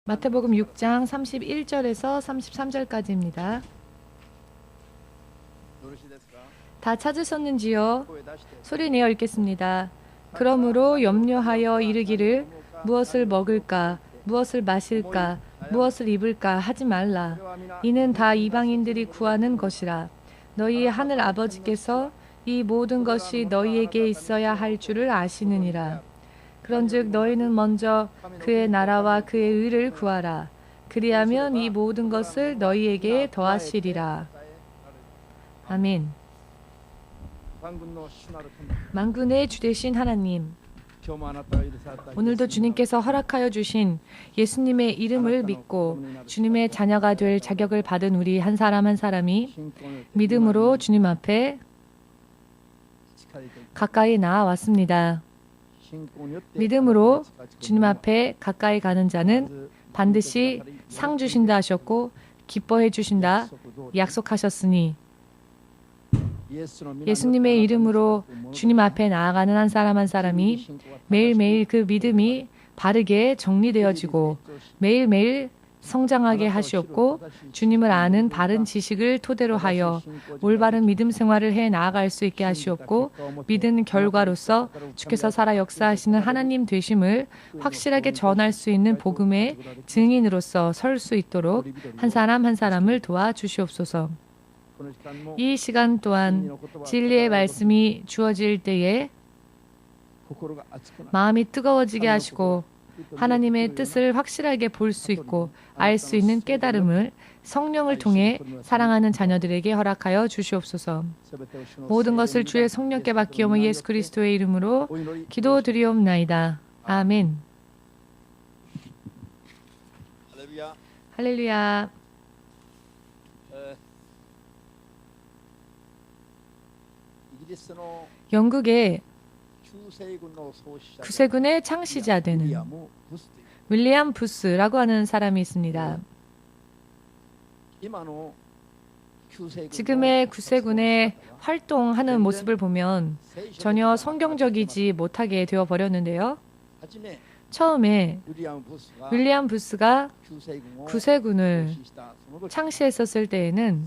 마태복음 6장 31절에서 33절까지입니다. 다 찾으셨는지요? 소리 내어 읽겠습니다. 그러므로 염려하여 이르기를 무엇을 먹을까, 무엇을 마실까, 무엇을 입을까 하지 말라. 이는 다 이방인들이 구하는 것이라. 너희 하늘 아버지께서 이 모든 것이 너희에게 있어야 할 줄을 아시느니라. 그런즉 너희는 먼저 그의 나라와 그의 의를 구하라. 그리하면 이 모든 것을 너희에게 더하시리라. 아멘. 만군의 주 되신 하나님, 오늘도 주님께서 허락하여 주신 예수님의 이름을 믿고 주님의 자녀가 될 자격을 받은 우리 한 사람 한 사람이 믿음으로 주님 앞에 가까이 나아왔습니다. 믿음으로 주님 앞에 가까이 가는 자는 반드시 상 주신다 하셨고 기뻐해 주신다 약속하셨으니 예수님의 이름으로 주님 앞에 나아가는 한 사람 한 사람이 매일매일 그 믿음이 바르게 정리되어지고 매일매일 성장하게 하시옵고 주님을 아는 바른 지식을 토대로 하여 올바른 믿음 생활을 해 나아갈 수 있게 하시옵고 믿은 결과로서 주께서 살아 역사하시는 하나님 되심을 확실하게 전할 수 있는 복음의 증인으로서 설 수 있도록 한 사람 한 사람을 도와주시옵소서. 이 시간 또한 진리의 말씀이 주어질 때에 마음이 뜨거워지게 하시고 하나님의 뜻을 확실하게 볼 수 있고 알 수 있는 깨달음을 성령을 통해 사랑하는 자녀들에게 허락하여 주시옵소서. 모든 것을 주의 성령께 받기오며 예수 그리스도의 이름으로 기도드리옵나이다. 아멘. 할렐루야. 영국의 구세군의 창시자 되는 윌리엄 부스라고 하는 사람이 있습니다. 지금의 구세군의 활동하는 모습을 보면 전혀 성경적이지 못하게 되어 버렸는데요. 처음에 윌리엄 부스가 구세군을 창시했었을 때에는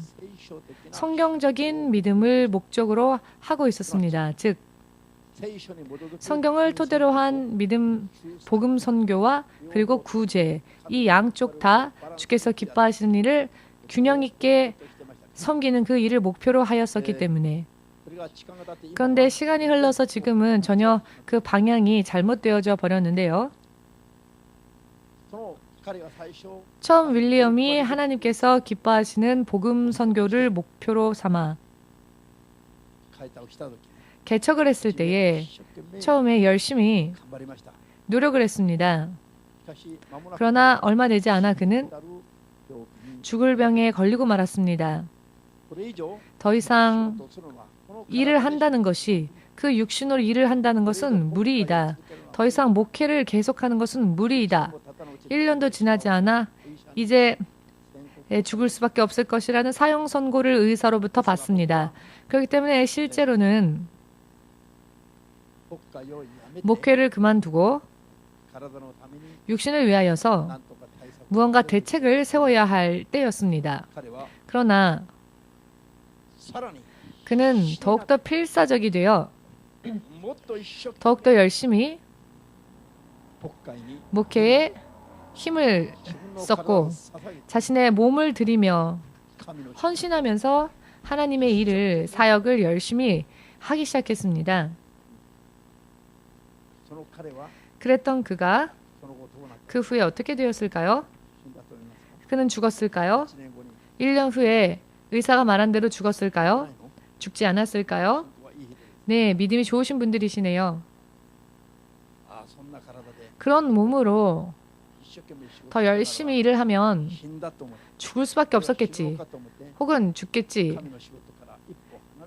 성경적인 믿음을 목적으로 하고 있었습니다. 즉 성경을 토대로 한 믿음, 복음 선교와 그리고 구제, 이 양쪽 다 주께서 기뻐하시는 일을 균형 있게 섬기는 그 일을 목표로 하였었기 때문에 그런데 시간이 흘러서 지금은 전혀 그 방향이 잘못되어져 버렸는데요. 처음 윌리엄이 하나님께서 기뻐하시는 복음 선교를 목표로 삼아 개척을 했을 때에 처음에 열심히 노력을 했습니다. 그러나 얼마 되지 않아 그는 죽을 병에 걸리고 말았습니다. 더 이상 일을 한다는 것이 그 육신으로 일을 한다는 것은 무리이다. 더 이상 목회를 계속하는 것은 무리이다. 1년도 지나지 않아 이제 죽을 수밖에 없을 것이라는 사형 선고를 의사로부터 받습니다. 그렇기 때문에 실제로는 목회를 그만두고 육신을 위하여서 무언가 대책을 세워야 할 때였습니다. 그러나 그는 더욱더 필사적이 되어 더욱더 열심히 목회에 힘을 썼고 자신의 몸을 들이며 헌신하면서 하나님의 일을 사역을 열심히 하기 시작했습니다. 그랬던 그가 그 후에 어떻게 되었을까요? 그는 죽었을까요? 1년 후에 의사가 말한 대로 죽었을까요? 죽지 않았을까요? 네, 믿음이 좋으신 분들이시네요. 그런 몸으로 더 열심히 일을 하면 죽을 수밖에 없었겠지. 혹은 죽겠지.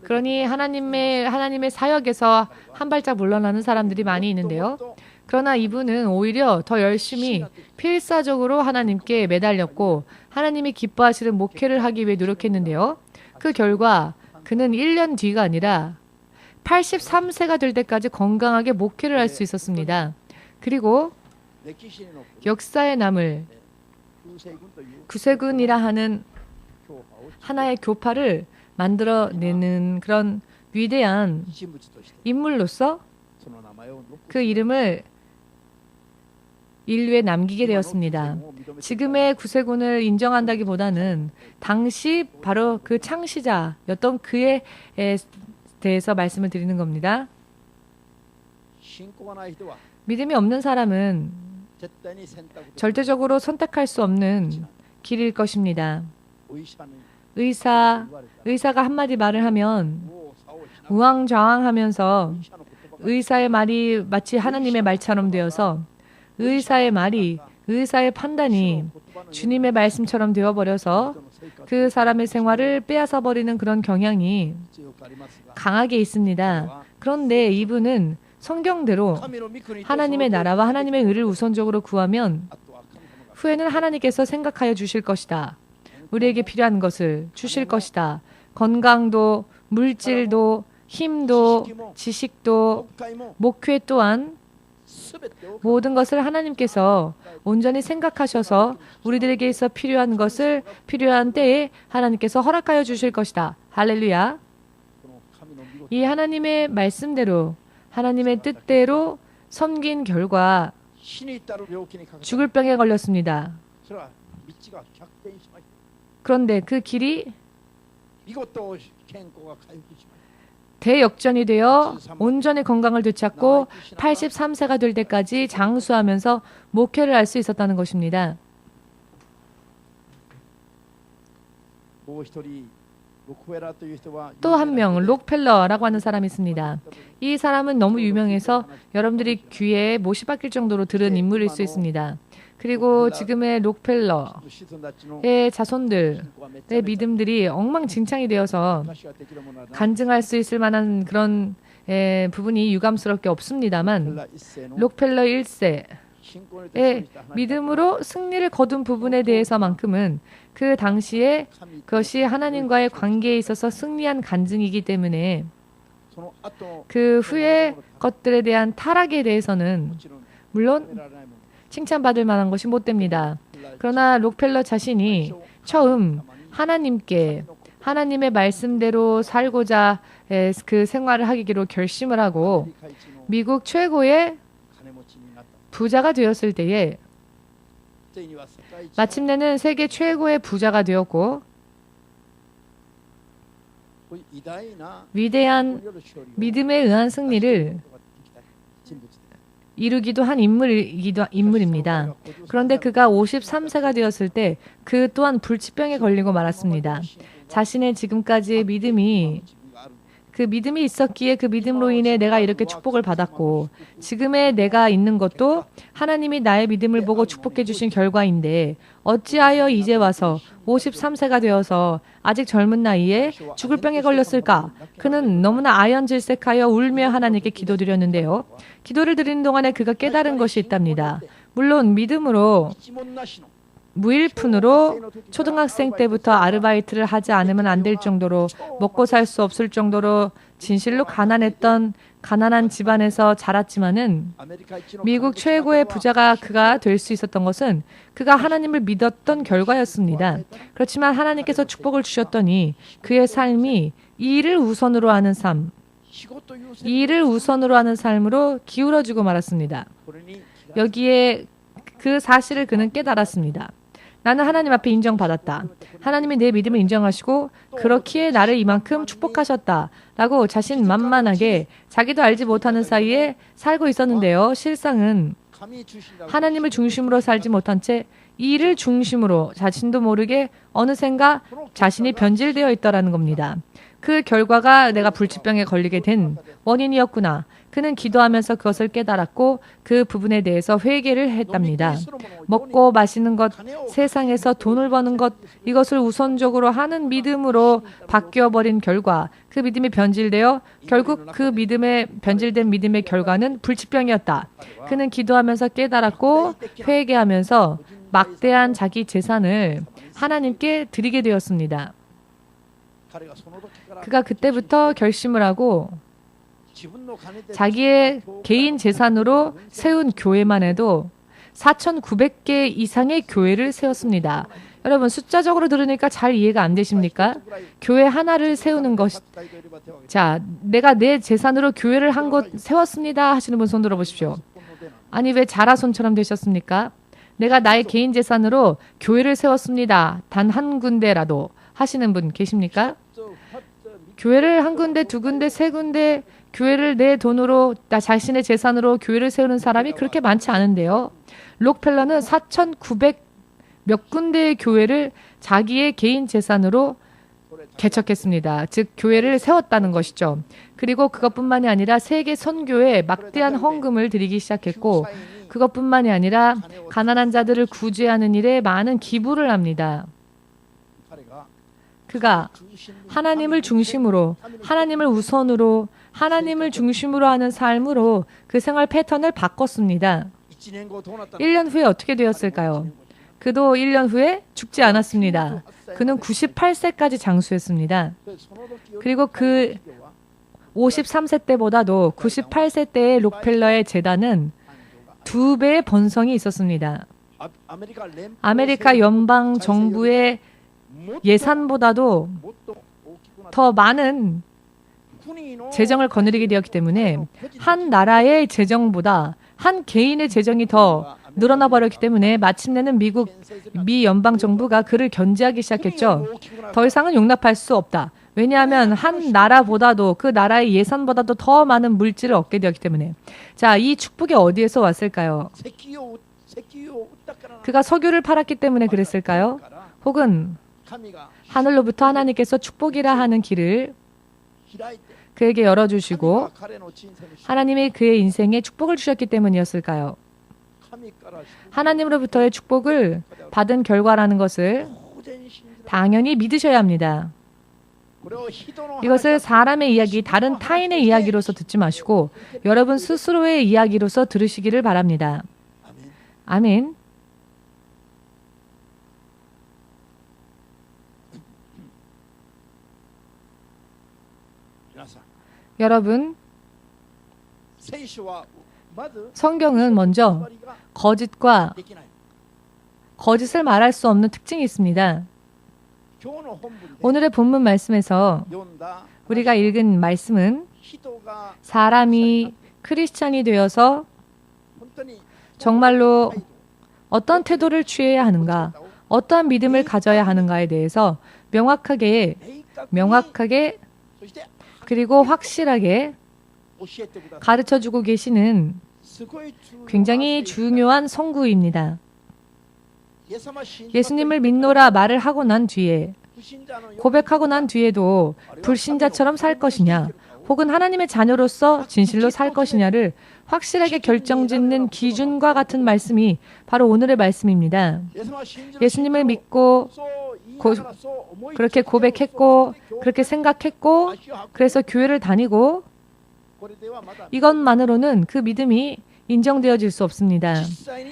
그러니 하나님의 사역에서 한 발짝 물러나는 사람들이 많이 있는데요. 그러나 이분은 오히려 더 열심히 필사적으로 하나님께 매달렸고 하나님이 기뻐하시는 목회를 하기 위해 노력했는데요. 그 결과 그는 1년 뒤가 아니라 83세가 될 때까지 건강하게 목회를 할 수 있었습니다. 그리고 역사에 남을 구세군이라 하는 하나의 교파를 만들어내는 그런 위대한 인물로서 그 이름을 인류에 남기게 되었습니다. 지금의 구세군을 인정한다기보다는 당시 바로 그 창시자였던 그에 대해서 말씀을 드리는 겁니다. 믿음이 없는 사람은 절대적으로 선택할 수 없는 길일 것입니다. 의사가 한마디 말을 하면 우왕좌왕하면서 의사의 말이 마치 하나님의 말처럼 되어서 의사의 판단이 주님의 말씀처럼 되어버려서 그 사람의 생활을 빼앗아 버리는 그런 경향이 강하게 있습니다. 그런데 이분은 성경대로 하나님의 나라와 하나님의 의를 우선적으로 구하면 후에는 하나님께서 생각하여 주실 것이다. 우리에게 필요한 것을 주실 것이다. 건강도, 물질도, 힘도, 지식도, 목회 또한 모든 것을 하나님께서 온전히 생각하셔서 우리들에게 있어 필요한 것을 필요한 때에 하나님께서 허락하여 주실 것이다. 할렐루야. 이 하나님의 말씀대로 하나님의 뜻대로 섬긴 결과 죽을 병에 걸렸습니다. 그런데 그 길이 대역전이 되어 온전히 건강을 되찾고 83세가 될 때까지 장수하면서 목회를 할 수 있었다는 것입니다. 또 한 명, 록펠러라고 하는 사람이 있습니다. 이 사람은 너무 유명해서 여러분들이 귀에 못이 박힐 정도로 들은 인물일 수 있습니다. 그리고 지금의 록펠러의 자손들의 믿음들이 엉망진창이 되어서 간증할 수 있을 만한 그런 부분이 유감스럽게 없습니다만 록펠러 1세의 믿음으로 승리를 거둔 부분에 대해서만큼은 그 당시에 그것이 하나님과의 관계에 있어서 승리한 간증이기 때문에 그 후의 것들에 대한 타락에 대해서는 물론 칭찬받을 만한 것이 못 됩니다. 그러나 록펠러 자신이 처음 하나님의 말씀대로 살고자 그 생활을 하기로 결심을 하고 미국 최고의 부자가 되었을 때에 마침내는 세계 최고의 부자가 되었고 위대한 믿음에 의한 승리를 이루기도 한 인물입니다. 그런데 그가 53세가 되었을 때 그 또한 불치병에 걸리고 말았습니다. 자신의 지금까지의 그 믿음이 있었기에 그 믿음으로 인해 내가 이렇게 축복을 받았고 지금의 내가 있는 것도 하나님이 나의 믿음을 보고 축복해 주신 결과인데 어찌하여 이제 와서 53세가 되어서 아직 젊은 나이에 죽을 병에 걸렸을까? 그는 너무나 아연질색하여 울며 하나님께 기도드렸는데요. 기도를 드리는 동안에 그가 깨달은 것이 있답니다. 물론 믿음으로 무일푼으로 초등학생 때부터 아르바이트를 하지 않으면 안 될 정도로 먹고 살 수 없을 정도로 진실로 가난한 집안에서 자랐지만은 미국 최고의 부자가 그가 될 수 있었던 것은 그가 하나님을 믿었던 결과였습니다. 그렇지만 하나님께서 축복을 주셨더니 그의 삶이 일을 우선으로 하는 삶으로 기울어지고 말았습니다. 여기에 그 사실을 그는 깨달았습니다. 나는 하나님 앞에 인정받았다. 하나님이 내 믿음을 인정하시고 그렇기에 나를 이만큼 축복하셨다. 라고 자신만만하게 자기도 알지 못하는 사이에 살고 있었는데요. 실상은 하나님을 중심으로 살지 못한 채 이를 중심으로 자신도 모르게 어느샌가 자신이 변질되어 있더라는 겁니다. 그 결과가 내가 불치병에 걸리게 된 원인이었구나. 그는 기도하면서 그것을 깨달았고 그 부분에 대해서 회개를 했답니다. 먹고 마시는 것, 세상에서 돈을 버는 것, 이것을 우선적으로 하는 믿음으로 바뀌어버린 결과 그 믿음이 변질되어 결국 그 변질된 믿음의 결과는 불치병이었다. 그는 기도하면서 깨달았고 회개하면서 막대한 자기 재산을 하나님께 드리게 되었습니다. 그가 그때부터 결심을 하고 자기의 개인 재산으로 세운 교회만 해도 4,900개 이상의 교회를 세웠습니다. 여러분 숫자적으로 들으니까 잘 이해가 안 되십니까? 교회 하나를 세우는 것. 자, 내가 내 재산으로 교회를 한 곳 세웠습니다 하시는 분 손 들어보십시오. 아니 왜 자라손처럼 되셨습니까? 내가 나의 개인 재산으로 교회를 세웠습니다. 단 한 군데라도 하시는 분 계십니까? 교회를 한 군데, 두 군데, 세 군데 교회를 내 돈으로 나 자신의 재산으로 교회를 세우는 사람이 그렇게 많지 않은데요. 록펠러는 4,900 몇 군데의 교회를 자기의 개인 재산으로 개척했습니다. 즉 교회를 세웠다는 것이죠. 그리고 그것뿐만이 아니라 세계 선교에 막대한 헌금을 드리기 시작했고 그것뿐만이 아니라 가난한 자들을 구제하는 일에 많은 기부를 합니다. 그가 하나님을 중심으로, 하나님을 우선으로, 하나님을 중심으로 하는 삶으로 그 생활 패턴을 바꿨습니다. 1년 후에 어떻게 되었을까요? 그도 1년 후에 죽지 않았습니다. 그는 98세까지 장수했습니다. 그리고 그 53세 때보다도 98세 때의 록펠러의 재단은 2배의 번성이 있었습니다. 아메리카 연방 정부의 예산보다도 더 많은 재정을 거느리게 되었기 때문에 한 나라의 재정보다 한 개인의 재정이 더 늘어나 버렸기 때문에 마침내는 미 연방 정부가 그를 견제하기 시작했죠. 더 이상은 용납할 수 없다. 왜냐하면 한 나라보다도 그 나라의 예산보다도 더 많은 물질을 얻게 되었기 때문에. 자, 이 축복이 어디에서 왔을까요? 그가 석유를 팔았기 때문에 그랬을까요? 혹은 하늘로부터 하나님께서 축복이라 하는 길을 그에게 열어주시고 하나님이 그의 인생에 축복을 주셨기 때문이었을까요? 하나님으로부터의 축복을 받은 결과라는 것을 당연히 믿으셔야 합니다. 이것을 사람의 이야기, 다른 타인의 이야기로서 듣지 마시고 여러분 스스로의 이야기로서 들으시기를 바랍니다. 아멘. 여러분, 성경은 먼저 거짓과 거짓을 말할 수 없는 특징이 있습니다. 오늘의 본문 말씀에서 우리가 읽은 말씀은 사람이 크리스찬이 되어서 정말로 어떤 태도를 취해야 하는가, 어떠한 믿음을 가져야 하는가에 대해서 명확하게 그리고 확실하게 가르쳐주고 계시는 굉장히 중요한 성구입니다. 예수님을 믿노라 말을 하고 난 뒤에 고백하고 난 뒤에도 불신자처럼 살 것이냐 혹은 하나님의 자녀로서 진실로 살 것이냐를 확실하게 결정짓는 기준과 같은 말씀이 바로 오늘의 말씀입니다. 예수님을 믿고 그렇게 고백했고 그렇게 생각했고 그래서 교회를 다니고 이것만으로는 그 믿음이 인정되어질 수 없습니다.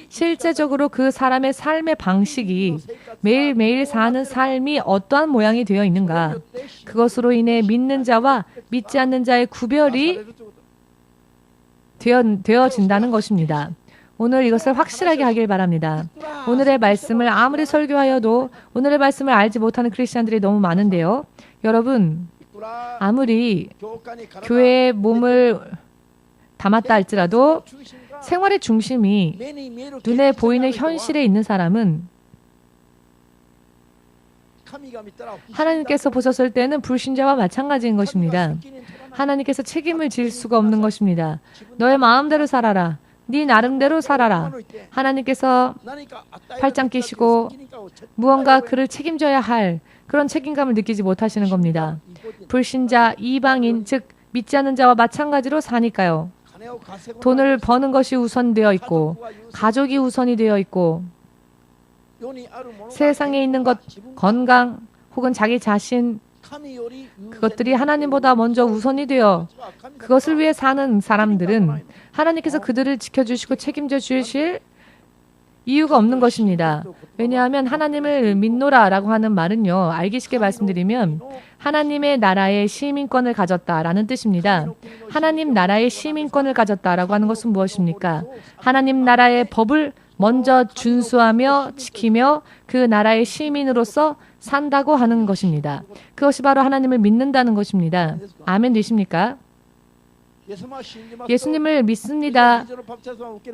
실제적으로 그 사람의 삶의 방식이 매일매일 사는 삶이 어떠한 모양이 되어 있는가, 그것으로 인해 믿는 자와 믿지 않는 자의 구별이 되어진다는 것입니다. 오늘 이것을 확실하게 하길 바랍니다. 오늘의 말씀을 아무리 설교하여도 오늘의 말씀을 알지 못하는 크리스찬들이 너무 많은데요. 여러분, 아무리 교회에 몸을 담았다 할지라도 생활의 중심이 눈에 보이는 현실에 있는 사람은 하나님께서 보셨을 때는 불신자와 마찬가지인 것입니다. 하나님께서 책임을 질 수가 없는 것입니다. 너의 마음대로 살아라. 네 나름대로 살아라. 하나님께서 팔짱 끼시고 무언가 그를 책임져야 할 그런 책임감을 느끼지 못하시는 겁니다. 불신자, 이방인, 즉 믿지 않는 자와 마찬가지로 사니까요. 돈을 버는 것이 우선되어 있고 가족이 우선이 되어 있고 세상에 있는 것, 건강 혹은 자기 자신 그것들이 하나님보다 먼저 우선이 되어 그것을 위해 사는 사람들은 하나님께서 그들을 지켜주시고 책임져 주실 이유가 없는 것입니다. 왜냐하면 하나님을 믿노라라고 하는 말은요, 알기 쉽게 말씀드리면 하나님의 나라의 시민권을 가졌다라는 뜻입니다. 하나님 나라의 시민권을 가졌다라고 하는 것은 무엇입니까? 하나님 나라의 법을 먼저 준수하며 지키며 그 나라의 시민으로서 산다고 하는 것입니다. 그것이 바로 하나님을 믿는다는 것입니다. 아멘 되십니까? 예수님을 믿습니다.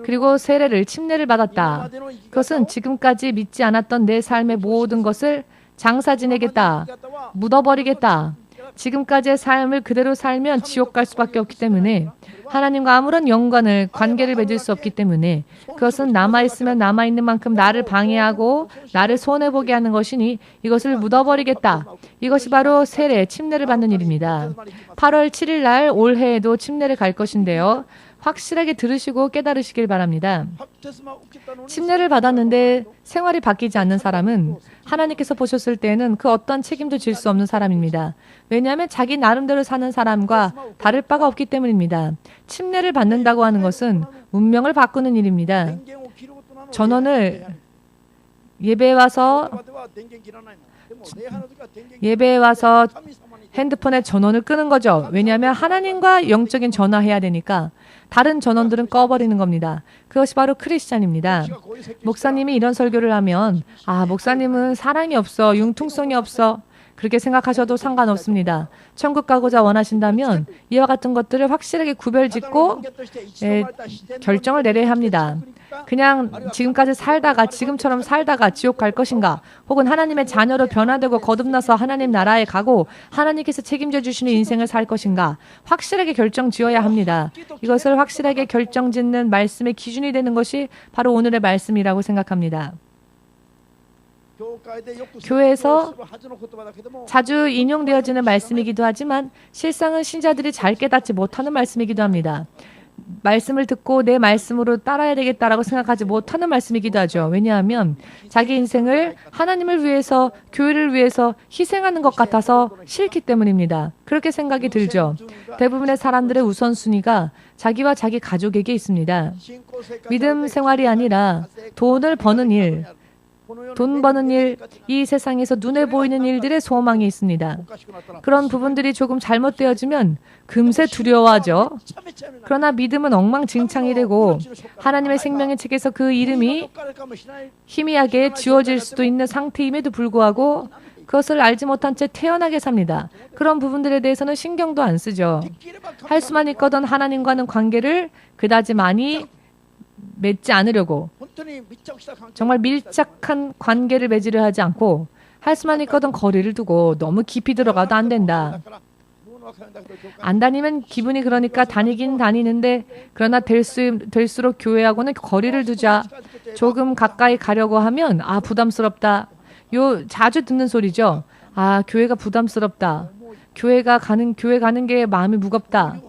그리고 세례를 침례를 받았다. 그것은 지금까지 믿지 않았던 내 삶의 모든 것을 장사 지내겠다. 묻어버리겠다. 지금까지의 삶을 그대로 살면 지옥 갈 수밖에 없기 때문에 하나님과 아무런 연관을 관계를 맺을 수 없기 때문에 그것은 남아있으면 남아있는 만큼 나를 방해하고 나를 손해보게 하는 것이니 이것을 묻어버리겠다. 이것이 바로 세례, 침례를 받는 일입니다. 8월 7일 날 올해에도 침례를 갈 것인데요. 확실하게 들으시고 깨달으시길 바랍니다. 침례를 받았는데 생활이 바뀌지 않는 사람은 하나님께서 보셨을 때에는 그 어떤 책임도 질 수 없는 사람입니다. 왜냐하면 자기 나름대로 사는 사람과 다를 바가 없기 때문입니다. 침례를 받는다고 하는 것은 운명을 바꾸는 일입니다. 전원을 예배에 와서 핸드폰에 전원을 끄는 거죠. 왜냐하면 하나님과 영적인 전화해야 되니까 다른 전원들은 꺼버리는 겁니다. 그것이 바로 크리스찬입니다. 목사님이 이런 설교를 하면 목사님은 사랑이 없어, 융통성이 없어 그렇게 생각하셔도 상관없습니다. 천국 가고자 원하신다면 이와 같은 것들을 확실하게 구별짓고 결정을 내려야 합니다. 그냥 지금까지 살다가 지금처럼 살다가 지옥 갈 것인가 혹은 하나님의 자녀로 변화되고 거듭나서 하나님 나라에 가고 하나님께서 책임져 주시는 인생을 살 것인가 확실하게 결정 지어야 합니다. 이것을 확실하게 결정 짓는 말씀의 기준이 되는 것이 바로 오늘의 말씀이라고 생각합니다. 교회에서 자주 인용되어지는 말씀이기도 하지만 실상은 신자들이 잘 깨닫지 못하는 말씀이기도 합니다. 말씀을 듣고 내 말씀으로 따라야 되겠다라고 생각하지 못하는 말씀이기도 하죠. 왜냐하면 자기 인생을 하나님을 위해서 교회를 위해서 희생하는 것 같아서 싫기 때문입니다. 그렇게 생각이 들죠. 대부분의 사람들의 우선순위가 자기와 자기 가족에게 있습니다. 믿음 생활이 아니라 돈을 버는 일, 돈 버는 일, 이 세상에서 눈에 보이는 일들의 소망이 있습니다. 그런 부분들이 조금 잘못되어지면 금세 두려워하죠. 그러나 믿음은 엉망진창이 되고 하나님의 생명의 책에서 그 이름이 희미하게 지워질 수도 있는 상태임에도 불구하고 그것을 알지 못한 채 태연하게 삽니다. 그런 부분들에 대해서는 신경도 안 쓰죠. 할 수만 있거든 하나님과는 관계를 그다지 많이 맺지 않으려고 정말 밀착한 관계를 맺으려 하지 않고 할 수만 있거든 거리를 두고 너무 깊이 들어가도 안 된다. 안 다니면 기분이 그러니까 다니긴 다니는데 그러나 될수록 교회하고는 거리를 두자. 조금 가까이 가려고 하면 부담스럽다. 자주 듣는 소리죠. 교회가 부담스럽다. 교회 가는 게 마음이 무겁다.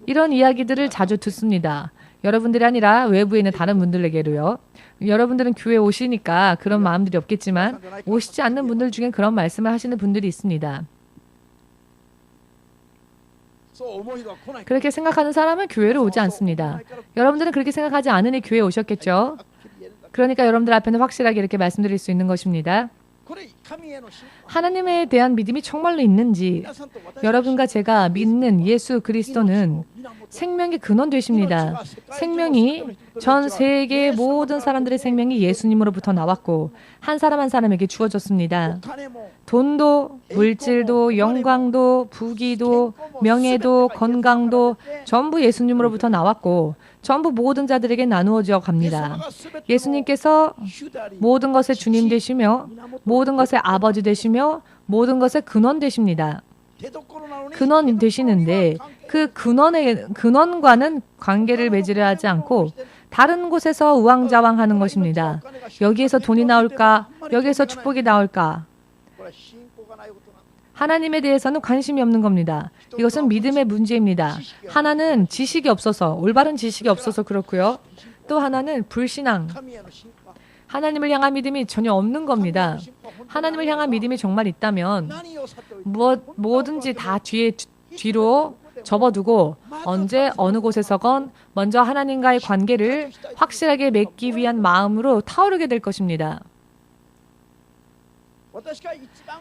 이런 이야기들을 자주 듣습니다. 여러분들이 아니라 외부에 있는 다른 분들에게로요. 여러분들은 교회 오시니까 그런 마음들이 없겠지만 오시지 않는 분들 중에 그런 말씀을 하시는 분들이 있습니다. 그렇게 생각하는 사람은 교회를 오지 않습니다. 여러분들은 그렇게 생각하지 않으니 교회에 오셨겠죠. 그러니까 여러분들 앞에는 확실하게 이렇게 말씀드릴 수 있는 것입니다. 하나님에 대한 믿음이 정말로 있는지 여러분과 제가 믿는 예수 그리스도는 생명의 근원 되십니다. 생명이 전 세계의 모든 사람들의 생명이 예수님으로부터 나왔고 한 사람 한 사람에게 주어졌습니다. 돈도 물질도 영광도 부귀도 명예도 건강도 전부 예수님으로부터 나왔고 전부 모든 자들에게 나누어져 갑니다. 예수님께서 모든 것의 주님 되시며 모든 것의 아버지 되시며 모든 것의 근원 되십니다. 근원 되시는데 그 근원과는 관계를 맺으려 하지 않고 다른 곳에서 우왕좌왕하는 것입니다. 여기에서 돈이 나올까? 여기에서 축복이 나올까? 하나님에 대해서는 관심이 없는 겁니다. 이것은 믿음의 문제입니다. 하나는 지식이 없어서, 올바른 지식이 없어서 그렇고요. 또 하나는 불신앙. 하나님을 향한 믿음이 전혀 없는 겁니다. 하나님을 향한 믿음이 정말 있다면 뭐든지 다 뒤로 접어두고 언제 어느 곳에서건 먼저 하나님과의 관계를 확실하게 맺기 위한 마음으로 타오르게 될 것입니다.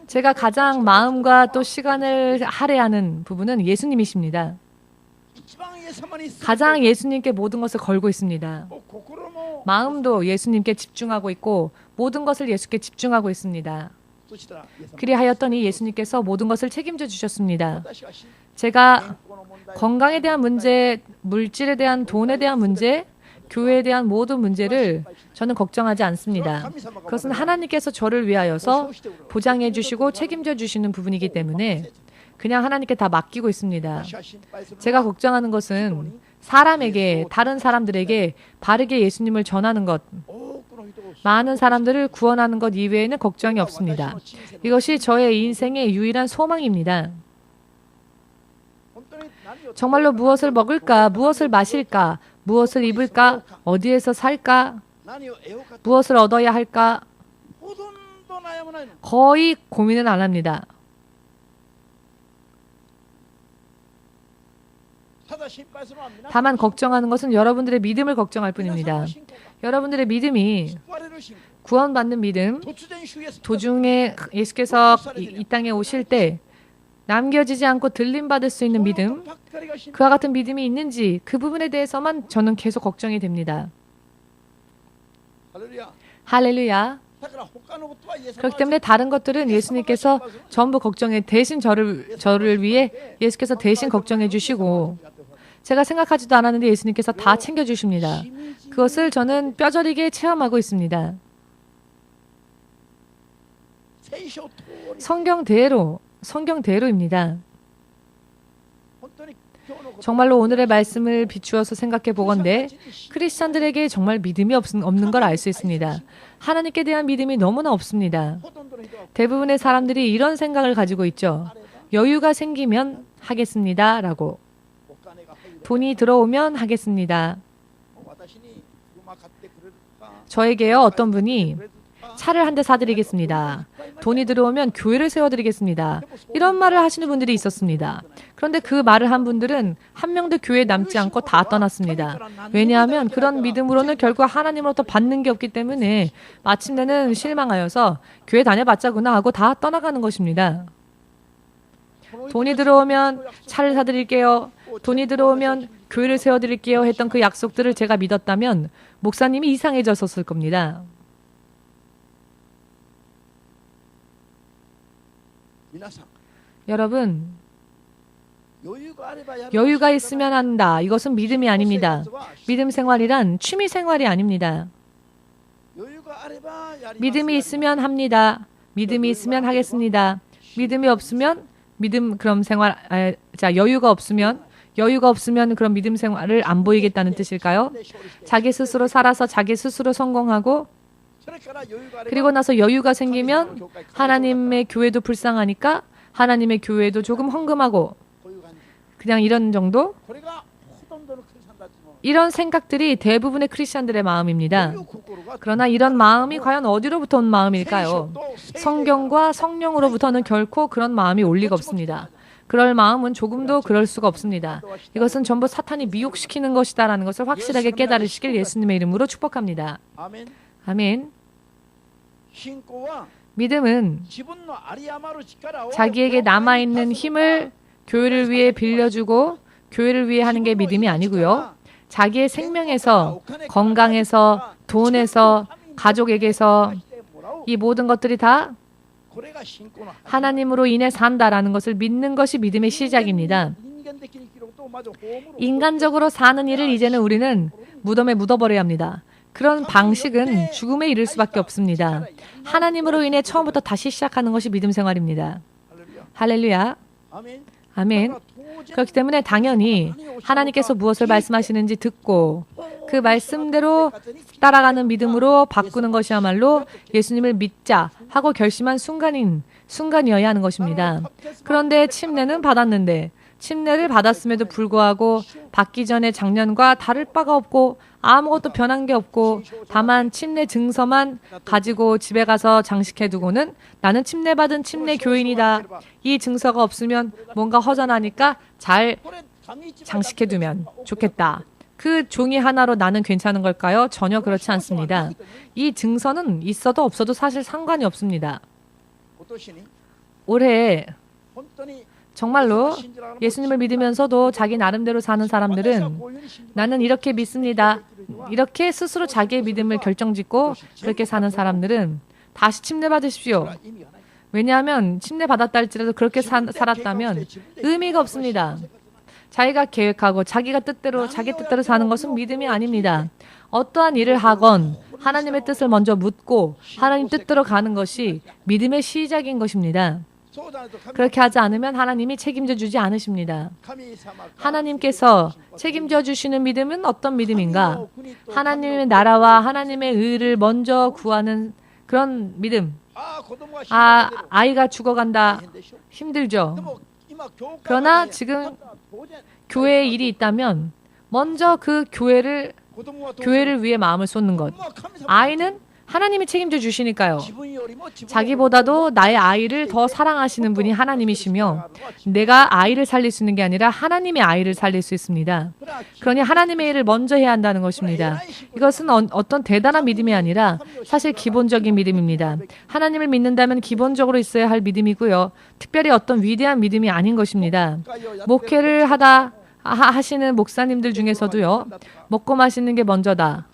제가 가장 마음과 또 시간을 할애하는 부분은 예수님이십니다. 가장 예수님께 모든 것을 걸고 있습니다. 마음도 예수님께 집중하고 있고 모든 것을 예수께 집중하고 있습니다. 그리하였더니 예수님께서 모든 것을 책임져 주셨습니다. 제가 건강에 대한 문제, 물질에 대한 돈에 대한 문제, 교회에 대한 모든 문제를 저는 걱정하지 않습니다. 그것은 하나님께서 저를 위하여서 보장해 주시고 책임져 주시는 부분이기 때문에 그냥 하나님께 다 맡기고 있습니다. 제가 걱정하는 것은 사람에게, 다른 사람들에게 바르게 예수님을 전하는 것, 많은 사람들을 구원하는 것 이외에는 걱정이 없습니다. 이것이 저의 인생의 유일한 소망입니다. 정말로 무엇을 먹을까, 무엇을 마실까, 무엇을 입을까, 어디에서 살까, 무엇을 얻어야 할까, 거의 고민은 안 합니다. 다만 걱정하는 것은 여러분들의 믿음을 걱정할 뿐입니다. 여러분들의 믿음이 구원받는 믿음, 도중에 예수께서 이 땅에 오실 때 남겨지지 않고 들림받을 수 있는 믿음, 그와 같은 믿음이 있는지 그 부분에 대해서만 저는 계속 걱정이 됩니다. 할렐루야. 그렇기 때문에 다른 것들은 예수님께서 전부 걱정해 대신 저를 위해 예수께서 대신 걱정해 주시고 제가 생각하지도 않았는데 예수님께서 다 챙겨주십니다. 그것을 저는 뼈저리게 체험하고 있습니다. 성경대로입니다. 정말로 오늘의 말씀을 비추어서 생각해 보건대 크리스찬들에게 정말 믿음이 없는 걸 알 수 있습니다. 하나님께 대한 믿음이 너무나 없습니다. 대부분의 사람들이 이런 생각을 가지고 있죠. 여유가 생기면 하겠습니다 라고. 돈이 들어오면 하겠습니다. 저에게요 어떤 분이 차를 한 대 사드리겠습니다. 돈이 들어오면 교회를 세워드리겠습니다. 이런 말을 하시는 분들이 있었습니다. 그런데 그 말을 한 분들은 한 명도 교회에 남지 않고 다 떠났습니다. 왜냐하면 그런 믿음으로는 결국 하나님으로부터 받는 게 없기 때문에 마침내는 실망하여서 교회 다녀봤자구나 하고 다 떠나가는 것입니다. 돈이 들어오면 차를 사드릴게요. 돈이 들어오면 교회를 세워드릴게요 했던 그 약속들을 제가 믿었다면 목사님이 이상해졌을 겁니다. 여러분, 여유가 있으면 한다. 이것은 믿음이 아닙니다. 믿음 생활이란 취미 생활이 아닙니다. 믿음이 있으면 합니다. 믿음이 있으면 하겠습니다. 믿음이 없으면 여유가 없으면 그럼 믿음 생활을 안 보이겠다는 뜻일까요? 자기 스스로 살아서 자기 스스로 성공하고 그리고 나서 여유가 생기면 하나님의 교회도 불쌍하니까 하나님의 교회도 조금 헌금하고 그냥 이런 정도? 이런 생각들이 대부분의 크리스찬들의 마음입니다. 그러나 이런 마음이 과연 어디로부터 온 마음일까요? 성경과 성령으로부터는 결코 그런 마음이 올 리가 없습니다. 그럴 마음은 조금도 그럴 수가 없습니다. 이것은 전부 사탄이 미혹시키는 것이다라는 것을 확실하게 깨달으시길 예수님의 이름으로 축복합니다. 아멘. 믿음은 자기에게 남아있는 힘을 교회를 위해 빌려주고 교회를 위해 하는 게 믿음이 아니고요. 자기의 생명에서, 건강에서, 돈에서, 가족에게서 이 모든 것들이 다 하나님으로 인해 산다라는 것을 믿는 것이 믿음의 시작입니다. 인간적으로 사는 일을 이제는 우리는 무덤에 묻어버려야 합니다. 그런 방식은 죽음에 이를 수밖에 없습니다. 하나님으로 인해 처음부터 다시 시작하는 것이 믿음 생활입니다. 할렐루야. 아멘. 그렇기 때문에 당연히 하나님께서 무엇을 말씀하시는지 듣고 그 말씀대로 따라가는 믿음으로 바꾸는 것이야말로 예수님을 믿자 하고 결심한 순간이어야 하는 것입니다. 그런데 침례는 받았는데 침례를 받았음에도 불구하고 받기 전에 작년과 다를 바가 없고 아무것도 변한 게 없고 다만 침례 증서만 가지고 집에 가서 장식해두고는 나는 침례받은 침례 교인이다. 이 증서가 없으면 뭔가 허전하니까 잘 장식해두면 좋겠다. 그 종이 하나로 나는 괜찮은 걸까요? 전혀 그렇지 않습니다. 이 증서는 있어도 없어도 사실 상관이 없습니다. 올해 정말로 예수님을 믿으면서도 자기 나름대로 사는 사람들은 나는 이렇게 믿습니다. 이렇게 스스로 자기의 믿음을 결정짓고 그렇게 사는 사람들은 다시 침례받으십시오. 왜냐하면 침례받았다 할지라도 그렇게 살았다면 의미가 없습니다. 자기가 계획하고 자기가 자기 뜻대로 사는 것은 믿음이 아닙니다. 어떠한 일을 하건 하나님의 뜻을 먼저 묻고 하나님 뜻대로 가는 것이 믿음의 시작인 것입니다. 그렇게 하지 않으면 하나님이 책임져 주지 않으십니다. 하나님께서 책임져 주시는 믿음은 어떤 믿음인가? 하나님의 나라와 하나님의 의를 먼저 구하는 그런 믿음. 아이가 죽어간다. 힘들죠. 그러나 지금 교회에 일이 있다면 먼저 그 교회를 위해 마음을 쏟는 것. 아이는 하나님이 책임져 주시니까요. 자기보다도 나의 아이를 더 사랑하시는 분이 하나님이시며 내가 아이를 살릴 수 있는 게 아니라 하나님의 아이를 살릴 수 있습니다. 그러니 하나님의 일을 먼저 해야 한다는 것입니다. 이것은 어떤 대단한 믿음이 아니라 사실 기본적인 믿음입니다. 하나님을 믿는다면 기본적으로 있어야 할 믿음이고요. 특별히 어떤 위대한 믿음이 아닌 것입니다. 목회를 하시는 목사님들 중에서도요. 먹고 마시는 게 먼저다.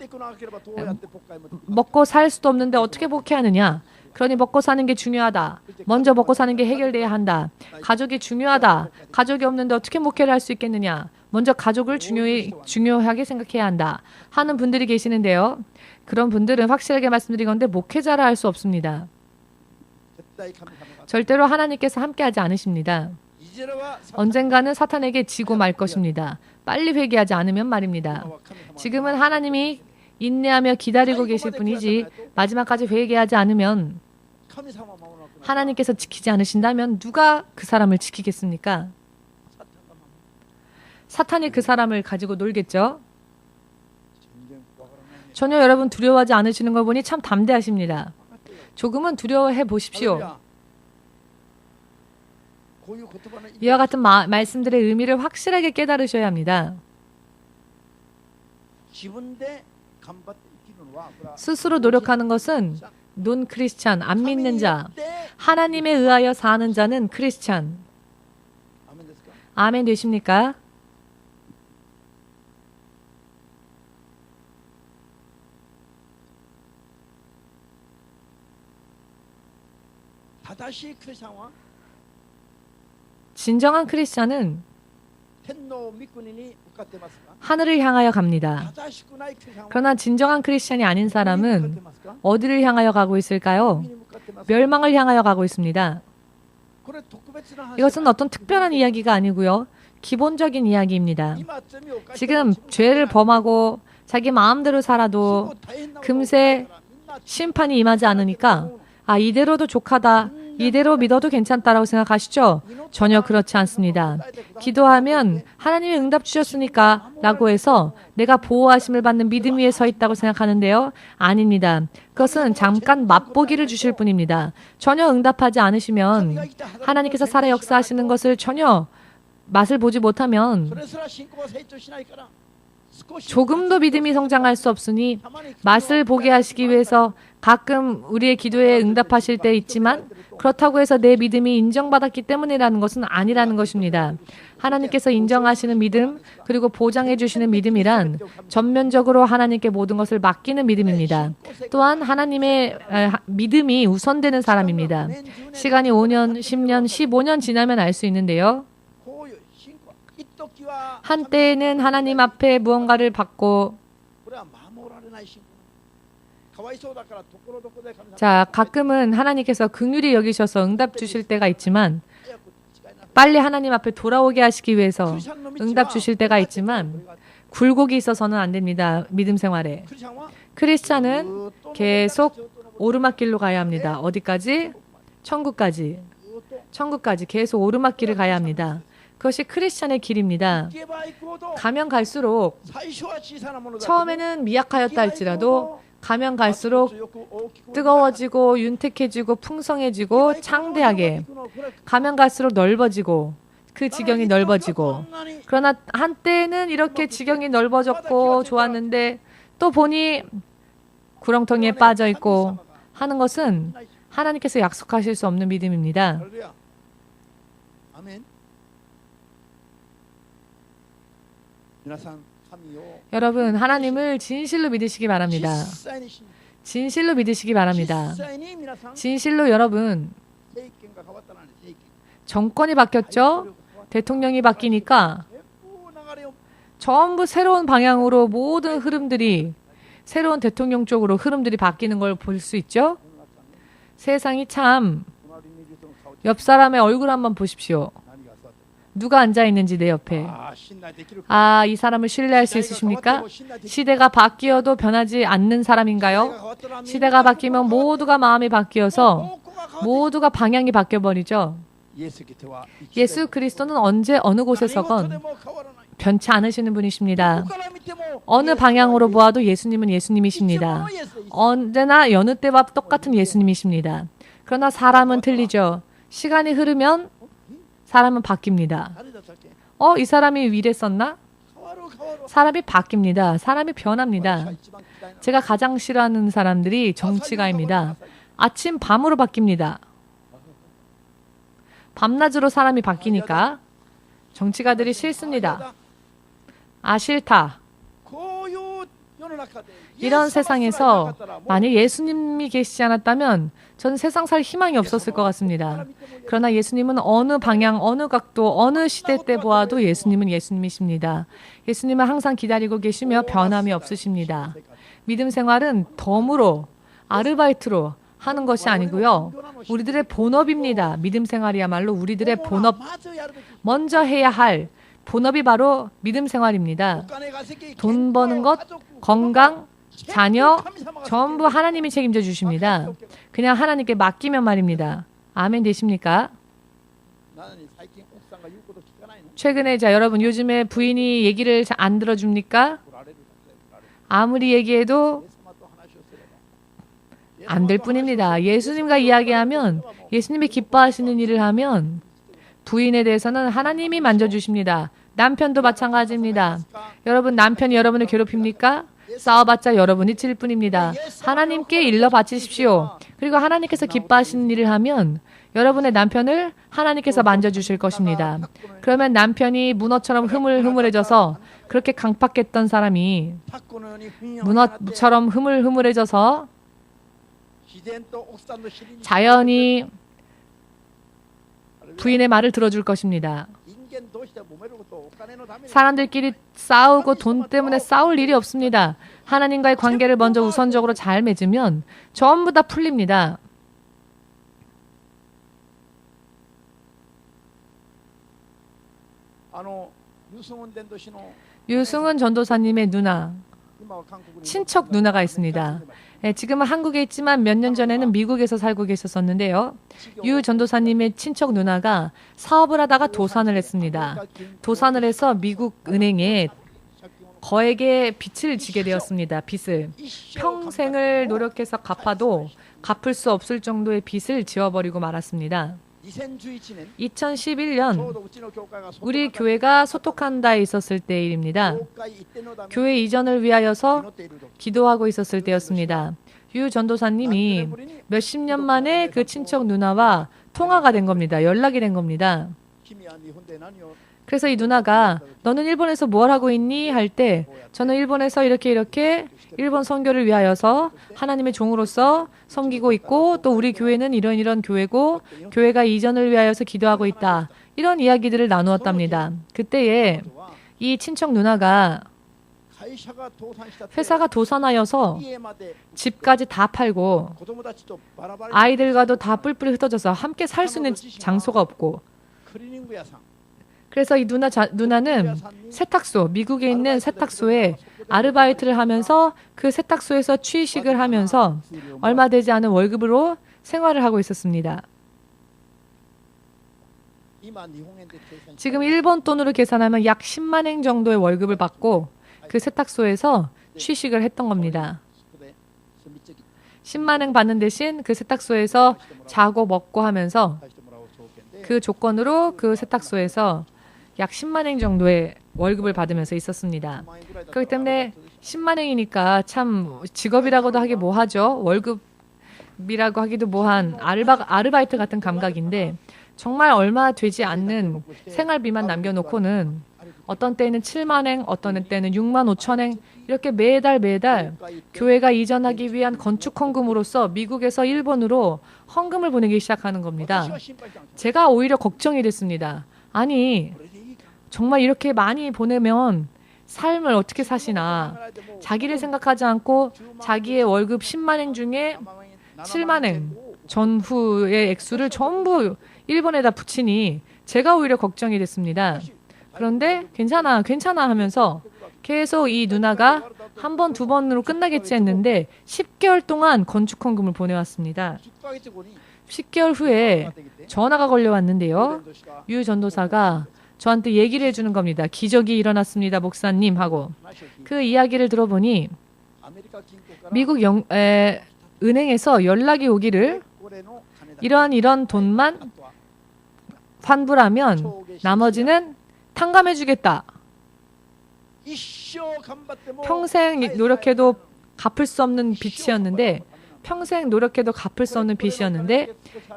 먹고 살 수도 없는데 어떻게 목회하느냐. 그러니 먹고 사는 게 중요하다. 먼저 먹고 사는 게 해결돼야 한다. 가족이 중요하다. 가족이 없는데 어떻게 목회를 할 수 있겠느냐. 먼저 가족을 중요하게 생각해야 한다. 하는 분들이 계시는데요. 그런 분들은 확실하게 말씀드리건대 목회자라 할 수 없습니다. 절대로 하나님께서 함께하지 않으십니다. 언젠가는 사탄에게 지고 말 것입니다. 빨리 회개하지 않으면 말입니다. 지금은 하나님이 인내하며 기다리고 계실 뿐이지 마지막까지 회개하지 않으면 하나님께서 지키지 않으신다면 누가 그 사람을 지키겠습니까? 사탄이 그 사람을 가지고 놀겠죠? 전혀 여러분 두려워하지 않으시는 걸 보니 참 담대하십니다. 조금은 두려워해 보십시오. 이와 같은 말씀들의 의미를 확실하게 깨달으셔야 합니다. 스스로 노력하는 것은 논 크리스찬, 안 믿는 자, 하나님에 의하여 사는 자는 크리스찬. 아멘 되십니까? 진정한 크리스찬은 하늘을 향하여 갑니다. 그러나 진정한 크리스찬이 아닌 사람은 어디를 향하여 가고 있을까요? 멸망을 향하여 가고 있습니다. 이것은 어떤 특별한 이야기가 아니고요. 기본적인 이야기입니다. 지금 죄를 범하고 자기 마음대로 살아도 금세 심판이 임하지 않으니까 이대로도 족하다. 이대로 믿어도 괜찮다라고 생각하시죠? 전혀 그렇지 않습니다. 기도하면 하나님이 응답 주셨으니까 라고 해서 내가 보호하심을 받는 믿음 위에 서 있다고 생각하는데요. 아닙니다. 그것은 잠깐 맛보기를 주실 뿐입니다. 전혀 응답하지 않으시면 하나님께서 살아 역사하시는 것을 전혀 맛을 보지 못하면 조금도 믿음이 성장할 수 없으니 맛을 보게 하시기 위해서 가끔 우리의 기도에 응답하실 때 있지만 그렇다고 해서 내 믿음이 인정받았기 때문이라는 것은 아니라는 것입니다. 하나님께서 인정하시는 믿음 그리고 보장해 주시는 믿음이란 전면적으로 하나님께 모든 것을 맡기는 믿음입니다. 또한 하나님의 믿음이 우선되는 사람입니다. 시간이 5년, 10년, 15년 지나면 알 수 있는데요. 한때는 하나님 앞에 무언가를 받고 가끔은 하나님께서 긍휼히 여기셔서 응답 주실 때가 있지만 빨리 하나님 앞에 돌아오게 하시기 위해서 응답 주실 때가 있지만 굴곡이 있어서는 안 됩니다. 믿음 생활에. 크리스찬은 계속 오르막길로 가야 합니다. 어디까지? 천국까지. 천국까지 계속 오르막길을 가야 합니다. 그것이 크리스찬의 길입니다. 가면 갈수록 처음에는 미약하였다 할지라도 가면 갈수록 뜨거워지고 윤택해지고 풍성해지고 창대하게 가면 갈수록 넓어지고 그 지경이 넓어지고 그러나 한때는 이렇게 지경이 넓어졌고 좋았는데 또 보니 구렁텅이에 빠져 있고 하는 것은 하나님께서 약속하실 수 없는 믿음입니다. 여러분, 하나님을 진실로 믿으시기 바랍니다. 진실로 믿으시기 바랍니다. 진실로 여러분, 정권이 바뀌었죠? 대통령이 바뀌니까 전부 새로운 방향으로 모든 흐름들이 새로운 대통령 쪽으로 흐름들이 바뀌는 걸 볼 수 있죠? 세상이 참, 옆 사람의 얼굴 한번 보십시오. 누가 앉아있는지 내 옆에. 아, 이 사람을 신뢰할 수 있으십니까? 시대가 바뀌어도 변하지 않는 사람인가요? 시대가 바뀌면 모두가 마음이 바뀌어서 모두가 방향이 바뀌어버리죠. 예수 그리스도는 언제 어느 곳에서건 변치 않으시는 분이십니다. 어느 방향으로 보아도 예수님은 예수님이십니다. 언제나 여느 때와 똑같은 예수님이십니다. 그러나 사람은 틀리죠. 시간이 흐르면 사람은 바뀝니다. 이 사람이 이랬었나? 사람이 바뀝니다. 사람이 변합니다. 제가 가장 싫어하는 사람들이 정치가입니다. 아침 밤으로 바뀝니다. 밤낮으로 사람이 바뀌니까 정치가들이 싫습니다. 아, 싫다. 이런 세상에서 만약 예수님이 계시지 않았다면 저는 세상 살 희망이 없었을 것 같습니다. 그러나 예수님은 어느 방향, 어느 각도, 어느 시대 때 보아도 예수님은 예수님이십니다. 예수님은 항상 기다리고 계시며 변함이 없으십니다. 믿음 생활은 덤으로, 아르바이트로 하는 것이 아니고요. 우리들의 본업입니다. 믿음 생활이야말로 우리들의 본업, 먼저 해야 할 본업이 바로 믿음 생활입니다. 돈 버는 것, 건강, 자녀 전부 하나님이 책임져 주십니다. 그냥 하나님께 맡기면 말입니다. 아멘 되십니까? 최근에 여러분 요즘에 부인이 얘기를 잘 안 들어줍니까? 아무리 얘기해도 안 될 뿐입니다. 예수님과 이야기하면 예수님이 기뻐하시는 일을 하면 부인에 대해서는 하나님이 만져주십니다. 남편도 마찬가지입니다. 여러분 남편이 여러분을 괴롭힙니까? 싸워봤자 여러분이 칠 뿐입니다. 하나님께 일러 바치십시오. 그리고 하나님께서 기뻐하시는 일을 하면 여러분의 남편을 하나님께서 만져주실 것입니다. 그러면 남편이 문어처럼 흐물흐물해져서 그렇게 강팍했던 사람이 문어처럼 흐물흐물해져서 자연히 부인의 말을 들어줄 것입니다. 사람들끼리 싸우고 돈 때문에 싸울 일이 없습니다. 하나님과의 관계를 먼저 우선적으로 잘 맺으면 전부 다 풀립니다. 유승은 전도사님의 누나, 친척 누나가 있습니다. 지금은 한국에 있지만 몇 년 전에는 미국에서 살고 계셨었는데요. 유 전도사님의 친척 누나가 사업을 하다가 도산을 했습니다. 도산을 해서 미국 은행에 거액의 빚을 지게 되었습니다. 빚을. 평생을 노력해서 갚아도 갚을 수 없을 정도의 빚을 지어버리고 말았습니다. 2011년 우리 교회가 소토칸다에 있었을 때 일입니다. 교회 이전을 위하여서 기도하고 있었을 때였습니다. 유 전도사님이 몇십 년 만에 그 친척 누나와 통화가 된 겁니다. 연락이 된 겁니다. 그래서 이 누나가 너는 일본에서 뭘 하고 있니? 할 때 저는 일본에서 이렇게 일본 선교를 위하여서 하나님의 종으로서 섬기고 있고 또 우리 교회는 이런 교회고 교회가 이전을 위하여서 기도하고 있다. 이런 이야기들을 나누었답니다. 그때에 이 친척 누나가 회사가 도산하여서 집까지 다 팔고 아이들과도 다 뿔뿔이 흩어져서 함께 살 수 있는 장소가 없고 그래서 이 누나는 세탁소, 미국에 있는 세탁소에 아르바이트를 하면서 그 세탁소에서 취식을 하면서 얼마 되지 않은 월급으로 생활을 하고 있었습니다. 지금 일본 돈으로 계산하면 약 10만 엔 정도의 월급을 받고 그 세탁소에서 취식을 했던 겁니다. 10만 엔 받는 대신 그 세탁소에서 자고 먹고 하면서 그 조건으로 그 세탁소에서 약 10만 엔 정도의 월급을 받으면서 있었습니다. 그렇기 때문에 10만 엔이니까 참 직업이라고도 하기 뭐하죠. 월급이라고 하기도 뭐한 아르바이트 같은 감각인데 정말 얼마 되지 않는 생활비만 남겨놓고는 어떤 때는 7만행, 어떤 때는 6만 5천행 이렇게 매달 교회가 이전하기 위한 건축 헌금으로서 미국에서 일본으로 헌금을 보내기 시작하는 겁니다. 제가 오히려 걱정이 됐습니다. 아니 정말 이렇게 많이 보내면 삶을 어떻게 사시나. 자기를 생각하지 않고 자기의 월급 10만행 중에 7만행 전후의 액수를 전부 일본에다 붙이니 제가 오히려 걱정이 됐습니다. 그런데 괜찮아 하면서 계속 이 누나가 한 번, 두 번으로 끝나겠지 했는데 10개월 동안 건축 헌금을 보내왔습니다. 10개월 후에 전화가 걸려왔는데요. 유 전도사가 저한테 얘기를 해주는 겁니다. 기적이 일어났습니다, 목사님 하고. 그 이야기를 들어보니 미국 은행에서 연락이 오기를 이런 돈만 환불하면 나머지는 탕감해주겠다. 평생 노력해도 갚을 수 없는 빚이었는데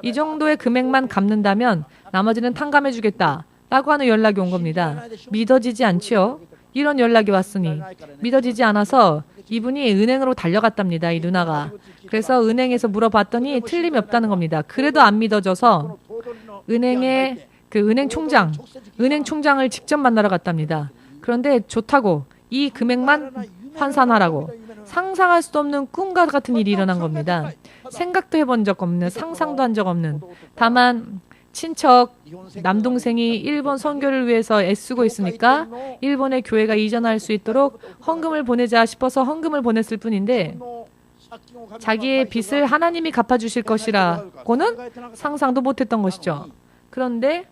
이 정도의 금액만 갚는다면 나머지는 탕감해주겠다 라고 하는 연락이 온 겁니다. 믿어지지 않지요? 이런 연락이 왔으니 믿어지지 않아서 이분이 은행으로 달려갔답니다. 이 누나가. 그래서 은행에서 물어봤더니 틀림이 없다는 겁니다. 그래도 안 믿어져서 은행 총장을 직접 만나러 갔답니다. 그런데 좋다고 이 금액만 환산하라고. 상상할 수 없는 꿈과 같은 일이 일어난 겁니다. 생각도 해본 적 없는, 상상도 한 적 없는. 다만 친척 남동생이 일본 선교를 위해서 애쓰고 있으니까 일본의 교회가 이전할 수 있도록 헌금을 보내자 싶어서 헌금을 보냈을 뿐인데 자기의 빚을 하나님이 갚아주실 것이라고는 상상도 못했던 것이죠. 그런데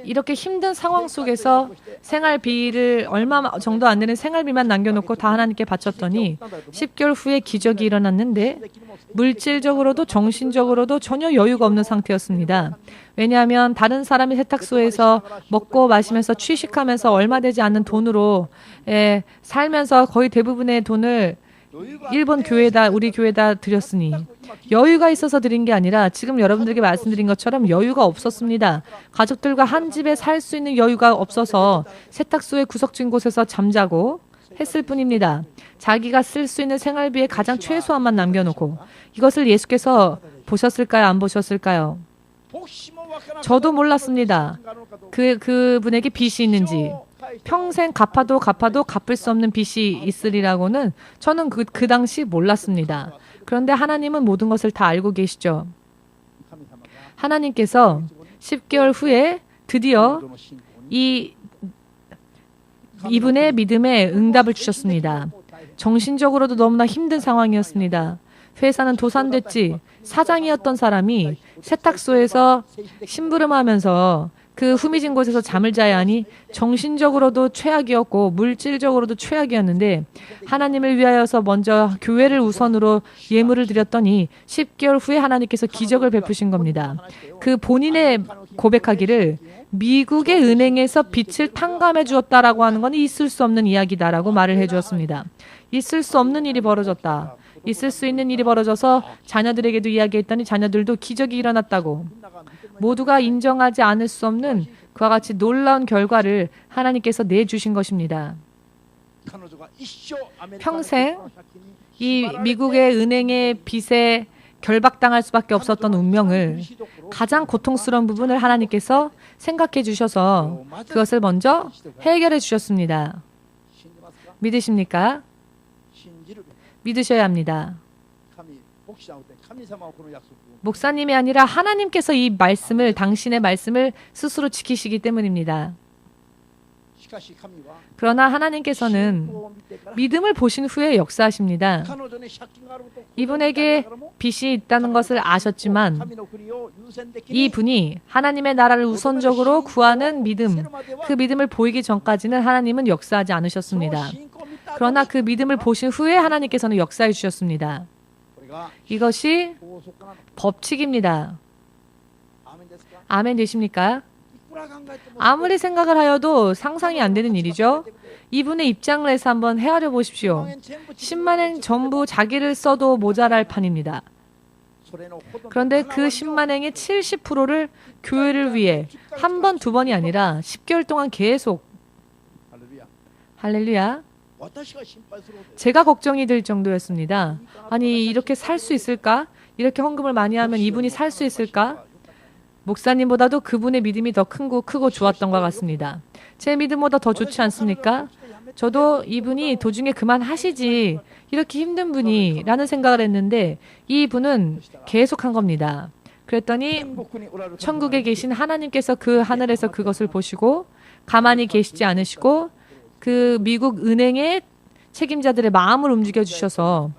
이렇게 힘든 상황 속에서 생활비를 얼마 정도 안 되는 생활비만 남겨놓고 다 하나님께 바쳤더니 10개월 후에 기적이 일어났는데 물질적으로도 정신적으로도 전혀 여유가 없는 상태였습니다. 왜냐하면 다른 사람이 세탁소에서 먹고 마시면서 취식하면서 얼마 되지 않는 돈으로 살면서 거의 대부분의 돈을 일본 교회다, 우리 교회다 드렸으니 여유가 있어서 드린 게 아니라 지금 여러분들에게 말씀드린 것처럼 여유가 없었습니다. 가족들과 한 집에 살 수 있는 여유가 없어서 세탁소의 구석진 곳에서 잠자고 했을 뿐입니다. 자기가 쓸 수 있는 생활비의 가장 최소한만 남겨놓고 이것을 예수께서 보셨을까요? 안 보셨을까요? 저도 몰랐습니다. 그분에게 빚이 있는지. 평생 갚아도 갚을 수 없는 빚이 있으리라고는 저는 그 당시 몰랐습니다. 그런데 하나님은 모든 것을 다 알고 계시죠. 하나님께서 10개월 후에 드디어 이분의 믿음에 응답을 주셨습니다. 정신적으로도 너무나 힘든 상황이었습니다. 회사는 도산됐지. 사장이었던 사람이 세탁소에서 심부름하면서 그 후미진 곳에서 잠을 자야 하니 정신적으로도 최악이었고 물질적으로도 최악이었는데 하나님을 위하여서 먼저 교회를 우선으로 예물을 드렸더니 10개월 후에 하나님께서 기적을 베푸신 겁니다. 그 본인의 고백하기를 미국의 은행에서 빚을 탕감해 주었다라고 하는 건 있을 수 없는 이야기다라고 말을 해주었습니다. 있을 수 없는 일이 벌어졌다. 있을 수 있는 일이 벌어져서 자녀들에게도 이야기했더니 자녀들도 기적이 일어났다고. 모두가 인정하지 않을 수 없는 그와 같이 놀라운 결과를 하나님께서 내주신 것입니다. 평생 이 미국의 은행의 빚에 결박당할 수밖에 없었던 운명을 가장 고통스러운 부분을 하나님께서 생각해 주셔서 그것을 먼저 해결해 주셨습니다. 믿으십니까? 믿으셔야 합니다. 목사님이 아니라 하나님께서 이 말씀을, 당신의 말씀을 스스로 지키시기 때문입니다. 그러나 하나님께서는 믿음을 보신 후에 역사하십니다. 이분에게 빚이 있다는 것을 아셨지만 이분이 하나님의 나라를 우선적으로 구하는 믿음, 그 믿음을 보이기 전까지는 하나님은 역사하지 않으셨습니다. 그러나 그 믿음을 보신 후에 하나님께서는 역사해 주셨습니다. 이것이 법칙입니다. 아멘 되십니까? 아무리 생각을 하여도 상상이 안 되는 일이죠. 이분의 입장을 해서 한번 헤아려 보십시오. 10만엔 전부 자기를 써도 모자랄 판입니다. 그런데 그 10만행의 70%를 교회를 위해 한 번, 두 번이 아니라 10개월 동안 계속 할렐루야. 제가 걱정이 될 정도였습니다. 아니 이렇게 살 수 있을까? 이렇게 헌금을 많이 하면 이분이 살 수 있을까? 목사님보다도 그분의 믿음이 더 크고 좋았던 것 같습니다. 제 믿음보다 더 좋지 않습니까? 저도 이분이 도중에 그만하시지 이렇게 힘든 분이 라는 생각을 했는데 이분은 계속한 겁니다. 그랬더니 천국에 계신 하나님께서 그 하늘에서 그것을 보시고 가만히 계시지 않으시고 그 미국 은행의 책임자들의 마음을 움직여 주셔서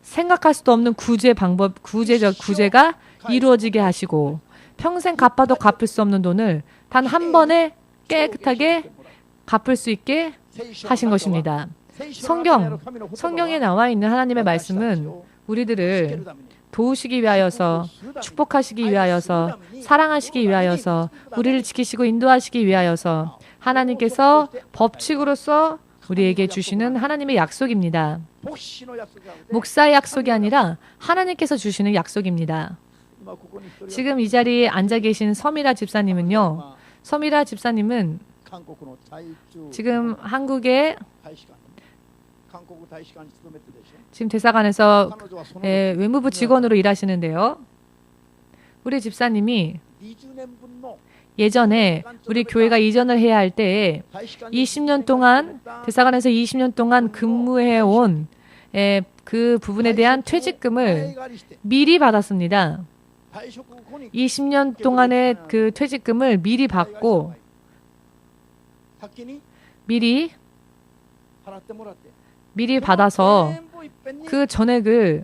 생각할 수도 없는 구제가 이루어지게 하시고 평생 갚아도 갚을 수 없는 돈을 단 한 번에 깨끗하게 갚을 수 있게 하신 것입니다. 성경에 나와 있는 하나님의 말씀은 우리들을 도우시기 위하여서, 축복하시기 위하여서, 사랑하시기 위하여서, 우리를 지키시고 인도하시기 위하여서 하나님께서 법칙으로서 우리에게 주시는 하나님의 약속입니다. 목사의 약속이 아니라 하나님께서 주시는 약속입니다. 지금 이 자리에 앉아 계신 서미라 집사님은요. 서미라 집사님은 지금 한국의 지금 대사관에서 외무부 직원으로 일하시는데요. 우리 집사님이 예전에 우리 교회가 이전을 해야 할 때에 20년 동안 대사관에서 20년 동안 근무해온 그 부분에 대한 퇴직금을 미리 받았습니다. 20년 동안의 그 퇴직금을 미리 받고 미리 받아서 그 전액을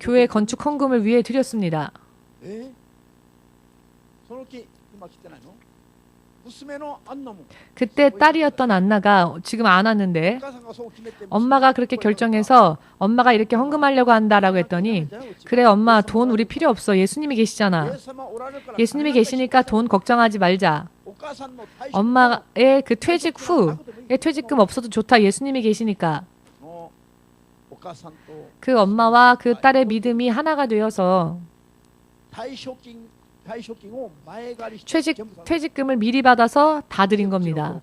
교회 건축 헌금을 위해 드렸습니다. 그때 딸이었던 안나가 지금 안 왔는데 엄마가 그렇게 결정해서 엄마가 이렇게 헌금하려고 한다라고 했더니 그래 엄마 돈 우리 필요 없어. 예수님이 계시잖아. 예수님이 계시니까 돈 걱정하지 말자. 엄마의 그 퇴직 후에 퇴직금 없어도 좋다. 예수님이 계시니까. 그 엄마와 그 딸의 믿음이 하나가 되어서 퇴직금을 미리 받아서 다 드린 겁니다.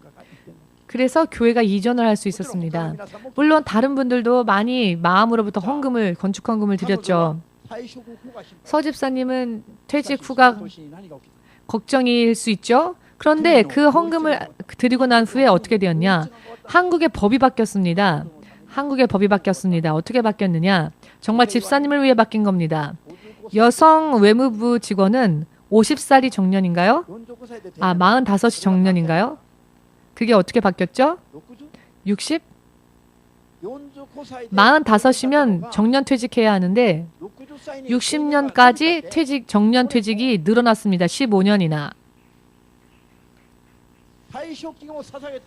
그래서 교회가 이전을 할 수 있었습니다. 물론 다른 분들도 많이 마음으로부터 건축 헌금을 드렸죠. 서 집사님은 퇴직 후가 걱정일 수 있죠. 그런데 그 헌금을 드리고 난 후에 어떻게 되었냐? 한국의 법이 바뀌었습니다. 한국의 법이 바뀌었습니다. 어떻게 바뀌었느냐? 정말 집사님을 위해 바뀐 겁니다. 여성 외무부 직원은 50살이 정년인가요? 45이 정년인가요? 그게 어떻게 바뀌었죠? 60? 45이면 정년 퇴직해야 하는데 60년까지 정년 퇴직이 늘어났습니다. 15년이나.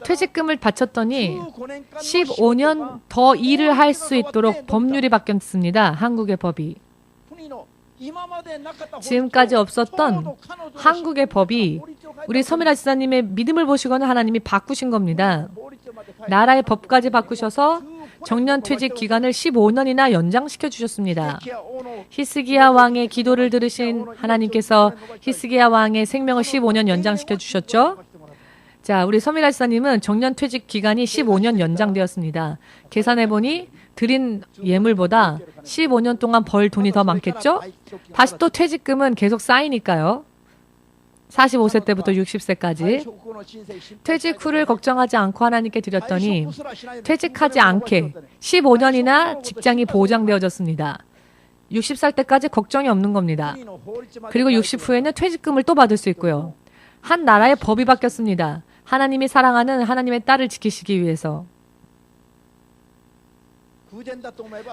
퇴직금을 바쳤더니 15년 더 일을 할 수 있도록 법률이 바뀌었습니다. 한국의 법이. 지금까지 없었던 한국의 법이 우리 서미라 지사님의 믿음을 보시고는 하나님이 바꾸신 겁니다. 나라의 법까지 바꾸셔서 정년퇴직 기간을 15년이나 연장시켜 주셨습니다. 히스기야 왕의 기도를 들으신 하나님께서 히스기야 왕의 생명을 15년 연장시켜 주셨죠. 자, 우리 서미라 지사님은 정년퇴직 기간이 15년 연장되었습니다. 계산해보니 드린 예물보다 15년 동안 벌 돈이 더 많겠죠? 다시 또 퇴직금은 계속 쌓이니까요. 45세 때부터 60세까지. 퇴직 후를 걱정하지 않고 하나님께 드렸더니 퇴직하지 않게 15년이나 직장이 보장되어졌습니다. 60살 때까지 걱정이 없는 겁니다. 그리고 60 후에는 퇴직금을 또 받을 수 있고요. 한 나라의 법이 바뀌었습니다. 하나님이 사랑하는 하나님의 딸을 지키시기 위해서.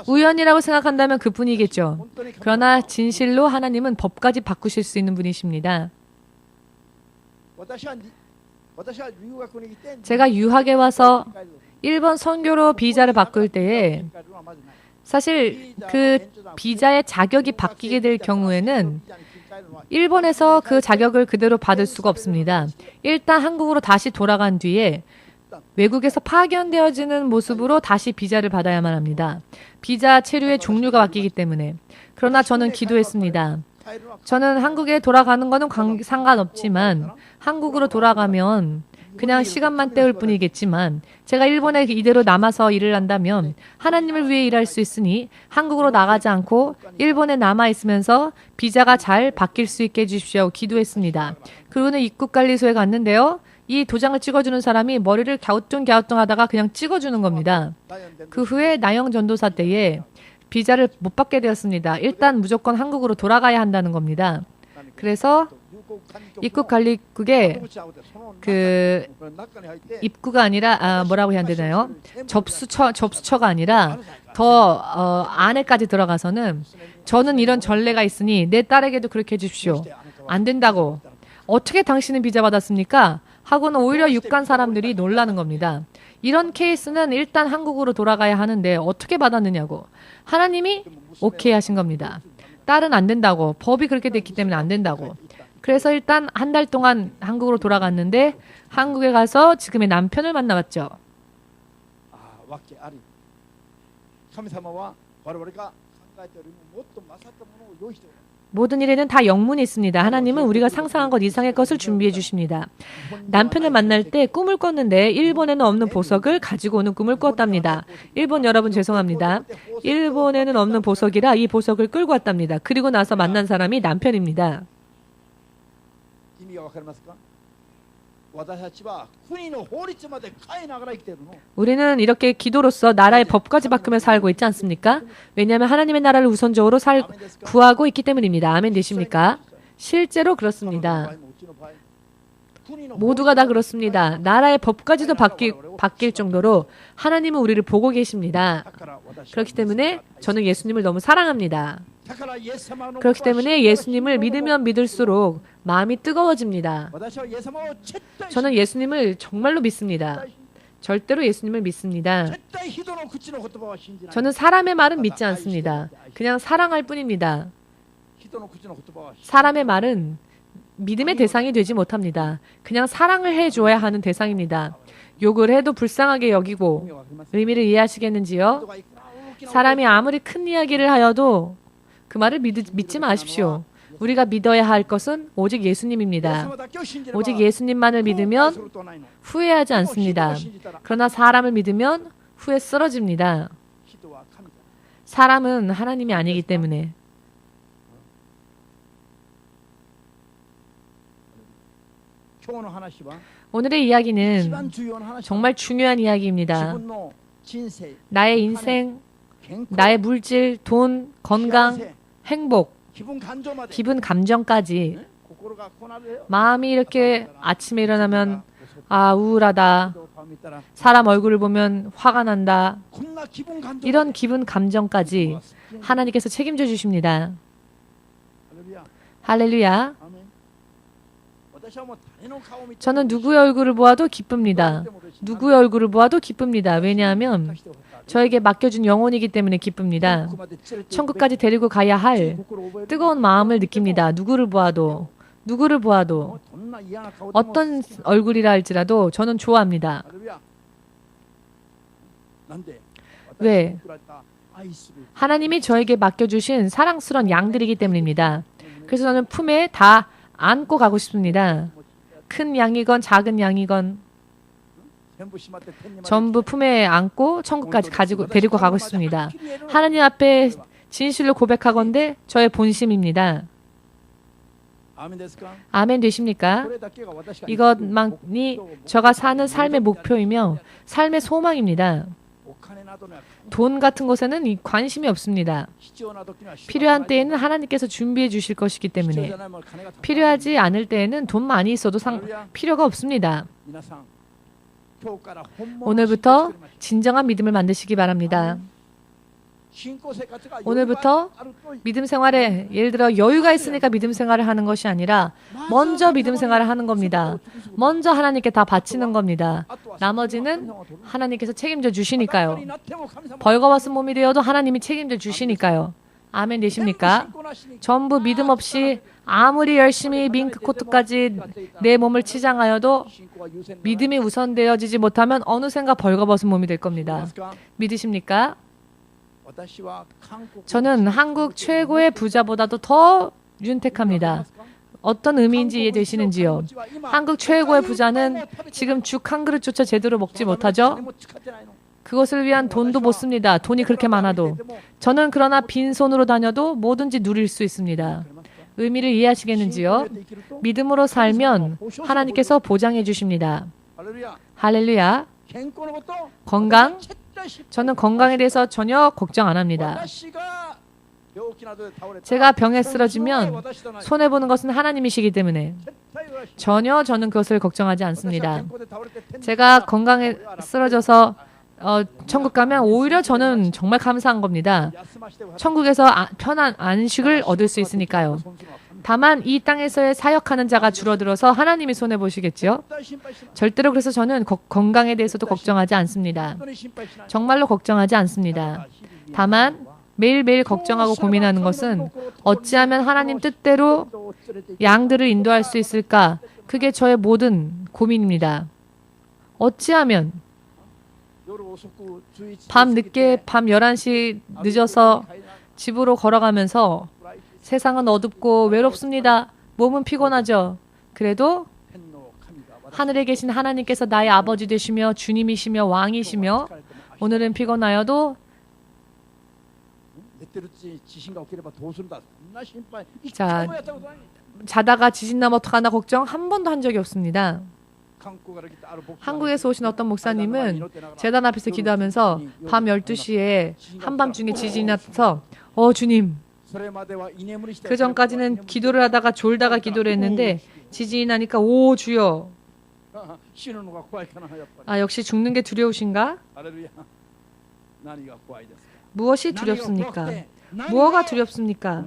우연이라고 생각한다면 그뿐이겠죠. 그러나 진실로 하나님은 법까지 바꾸실 수 있는 분이십니다. 제가 유학에 와서 일본 선교로 비자를 바꿀 때에 사실 그 비자의 자격이 바뀌게 될 경우에는 일본에서 그 자격을 그대로 받을 수가 없습니다. 일단 한국으로 다시 돌아간 뒤에 외국에서 파견되어지는 모습으로 다시 비자를 받아야만 합니다. 비자 체류의 종류가 바뀌기 때문에. 그러나 저는 기도했습니다. 저는 한국에 돌아가는 거는 상관없지만 한국으로 돌아가면 그냥 시간만 때울 뿐이겠지만 제가 일본에 이대로 남아서 일을 한다면 하나님을 위해 일할 수 있으니 한국으로 나가지 않고 일본에 남아있으면서 비자가 잘 바뀔 수 있게 해주십시오. 기도했습니다. 그리고는 입국관리소에 갔는데요. 이 도장을 찍어주는 사람이 머리를 갸우뚱갸우뚱 하다가 그냥 찍어주는 겁니다. 그 후에 나영 전도사 때에 비자를 못 받게 되었습니다. 일단 무조건 한국으로 돌아가야 한다는 겁니다. 그래서 입국관리국에 그 입구가 아니라 뭐라고 해야 되나요? 접수처가 아니라 더 안에까지 들어가서는 저는 이런 전례가 있으니 내 딸에게도 그렇게 해주십시오. 안 된다고. 어떻게 당신은 비자 받았습니까? 하고는 오히려 육간 사람들이 놀라는 겁니다. 이런 케이스는 일단 한국으로 돌아가야 하는데 어떻게 받았느냐고. 하나님이 오케이 하신 겁니다. 딸은 안 된다고. 법이 그렇게 됐기 때문에 안 된다고. 그래서 일단 한 달 동안 한국으로 돌아갔는데 한국에 가서 지금의 남편을 만나봤죠. 모든 일에는 다 영문이 있습니다. 하나님은 우리가 상상한 것 이상의 것을 준비해 주십니다. 남편을 만날 때 꿈을 꿨는데 일본에는 없는 보석을 가지고 오는 꿈을 꿨답니다. 일본 여러분 죄송합니다. 일본에는 없는 보석이라 이 보석을 끌고 왔답니다. 그리고 나서 만난 사람이 남편입니다. 우리는 이렇게 기도로서 나라의 법까지 바꾸며 살고 있지 않습니까? 왜냐하면 하나님의 나라를 우선적으로 구하고 있기 때문입니다. 아멘 되십니까? 실제로 그렇습니다. 모두가 다 그렇습니다. 나라의 법까지도 바뀔 정도로 하나님은 우리를 보고 계십니다. 그렇기 때문에 저는 예수님을 너무 사랑합니다. 그렇기 때문에 예수님을 믿으면 믿을수록 마음이 뜨거워집니다. 저는 예수님을 정말로 믿습니다. 절대로 예수님을 믿습니다. 저는 사람의 말은 믿지 않습니다. 그냥 사랑할 뿐입니다. 사람의 말은 믿음의 대상이 되지 못합니다. 그냥 사랑을 해줘야 하는 대상입니다. 욕을 해도 불쌍하게 여기고 의미를 이해하시겠는지요? 사람이 아무리 큰 이야기를 하여도 그 말을 믿지 마십시오. 우리가 믿어야 할 것은 오직 예수님입니다. 오직 예수님만을 믿으면 후회하지 않습니다. 그러나 사람을 믿으면 후회 쓰러집니다. 사람은 하나님이 아니기 때문에. 오늘의 이야기는 정말 중요한 이야기입니다. 나의 인생, 나의 물질, 돈, 건강, 행복, 기분 감정까지 마음이 이렇게 아침에 일어나면 우울하다, 사람 얼굴을 보면 화가 난다, 이런 기분 감정까지 하나님께서 책임져 주십니다. 할렐루야. 저는 누구의 얼굴을 보아도 기쁩니다. 누구의 얼굴을 보아도 기쁩니다. 왜냐하면 저에게 맡겨준 영혼이기 때문에 기쁩니다. 천국까지 데리고 가야 할 뜨거운 마음을 느낍니다. 누구를 보아도 어떤 얼굴이라 할지라도 저는 좋아합니다. 왜? 하나님이 저에게 맡겨주신 사랑스러운 양들이기 때문입니다. 그래서 저는 품에 다 안고 가고 싶습니다. 큰 양이건 작은 양이건 전부 품에 안고 천국까지 데리고 가고 싶습니다. 하나님 앞에 진실로 고백하건대 저의 본심입니다. 아멘 되십니까? 이것만이 제가 사는 삶의 목표이며 삶의 소망입니다. 돈 같은 것에는 관심이 없습니다. 필요한 때에는 하나님께서 준비해 주실 것이기 때문에 필요하지 않을 때에는 돈 많이 있어도 필요가 없습니다. 오늘부터 진정한 믿음을 만드시기 바랍니다. 오늘부터 믿음 생활에 예를 들어 여유가 있으니까 믿음 생활을 하는 것이 아니라 먼저 믿음 생활을 하는 겁니다. 먼저 하나님께 다 바치는 겁니다. 나머지는 하나님께서 책임져 주시니까요. 벌거벗은 몸이 되어도 하나님이 책임져 주시니까요. 아멘 되십니까? 전부 믿음 없이 아무리 열심히 밍크 코트까지 내 몸을 치장하여도 믿음이 우선되어지지 못하면 어느샌가 벌거벗은 몸이 될 겁니다. 믿으십니까? 저는 한국 최고의 부자보다도 더 윤택합니다. 어떤 의미인지 이해되시는지요? 한국 최고의 부자는 지금 죽 한 그릇조차 제대로 먹지 못하죠? 그것을 위한 돈도 못 씁니다. 돈이 그렇게 많아도. 저는 그러나 빈손으로 다녀도 뭐든지 누릴 수 있습니다. 의미를 이해하시겠는지요? 믿음으로 살면 하나님께서 보장해 주십니다. 할렐루야. 건강? 저는 건강에 대해서 전혀 걱정 안 합니다. 제가 병에 쓰러지면 손해보는 것은 하나님이시기 때문에 전혀 저는 그것을 걱정하지 않습니다. 제가 건강에 쓰러져서 천국 가면 오히려 저는 정말 감사한 겁니다. 천국에서 편한 안식을 얻을 수 있으니까요. 다만 이 땅에서의 사역하는 자가 줄어들어서 하나님이 손해보시겠죠? 절대로 그래서 저는 건강에 대해서도 걱정하지 않습니다. 정말로 걱정하지 않습니다. 다만 매일매일 걱정하고 고민하는 것은 어찌하면 하나님 뜻대로 양들을 인도할 수 있을까? 그게 저의 모든 고민입니다. 어찌하면 밤 늦게 밤 11시 늦어서 집으로 걸어가면서 세상은 어둡고 외롭습니다. 몸은 피곤하죠. 그래도 하늘에 계신 하나님께서 나의 아버지 되시며 주님이시며 왕이시며 오늘은 피곤하여도 자, 자다가 지진 나면 어떡하나 걱정 한 번도 한 적이 없습니다. 한국에서 오신 어떤 목사님은 제단 앞에서 기도하면서 밤 12시에 한밤중에 지진이 나서 주님, 그 전까지는 기도를 하다가 졸다가 기도를 했는데 지진이 나니까 오 주여, 역시 죽는 게 두려우신가? 무엇이 두렵습니까? 무엇가 두렵습니까?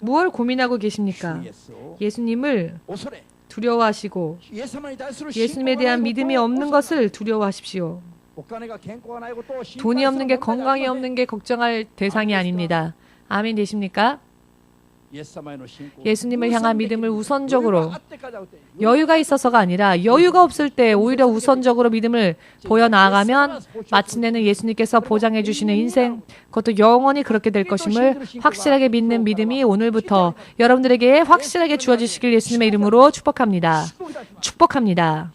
무엇을 고민하고 계십니까? 예수님을 두려워하시고 예수님에 대한 믿음이 없는 것을 두려워하십시오. 돈이 없는 게, 건강이 없는 게 걱정할 대상이 아닙니다. 아멘 되십니까? 예수님을 향한 믿음을 우선적으로, 여유가 있어서가 아니라 여유가 없을 때 오히려 우선적으로 믿음을 보여나가면 마침내는 예수님께서 보장해 주시는 인생, 그것도 영원히 그렇게 될 것임을 확실하게 믿는 믿음이 오늘부터 여러분들에게 확실하게 주어지시길 예수님의 이름으로 축복합니다. 축복합니다.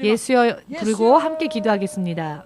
예수여 부르고 함께 기도하겠습니다.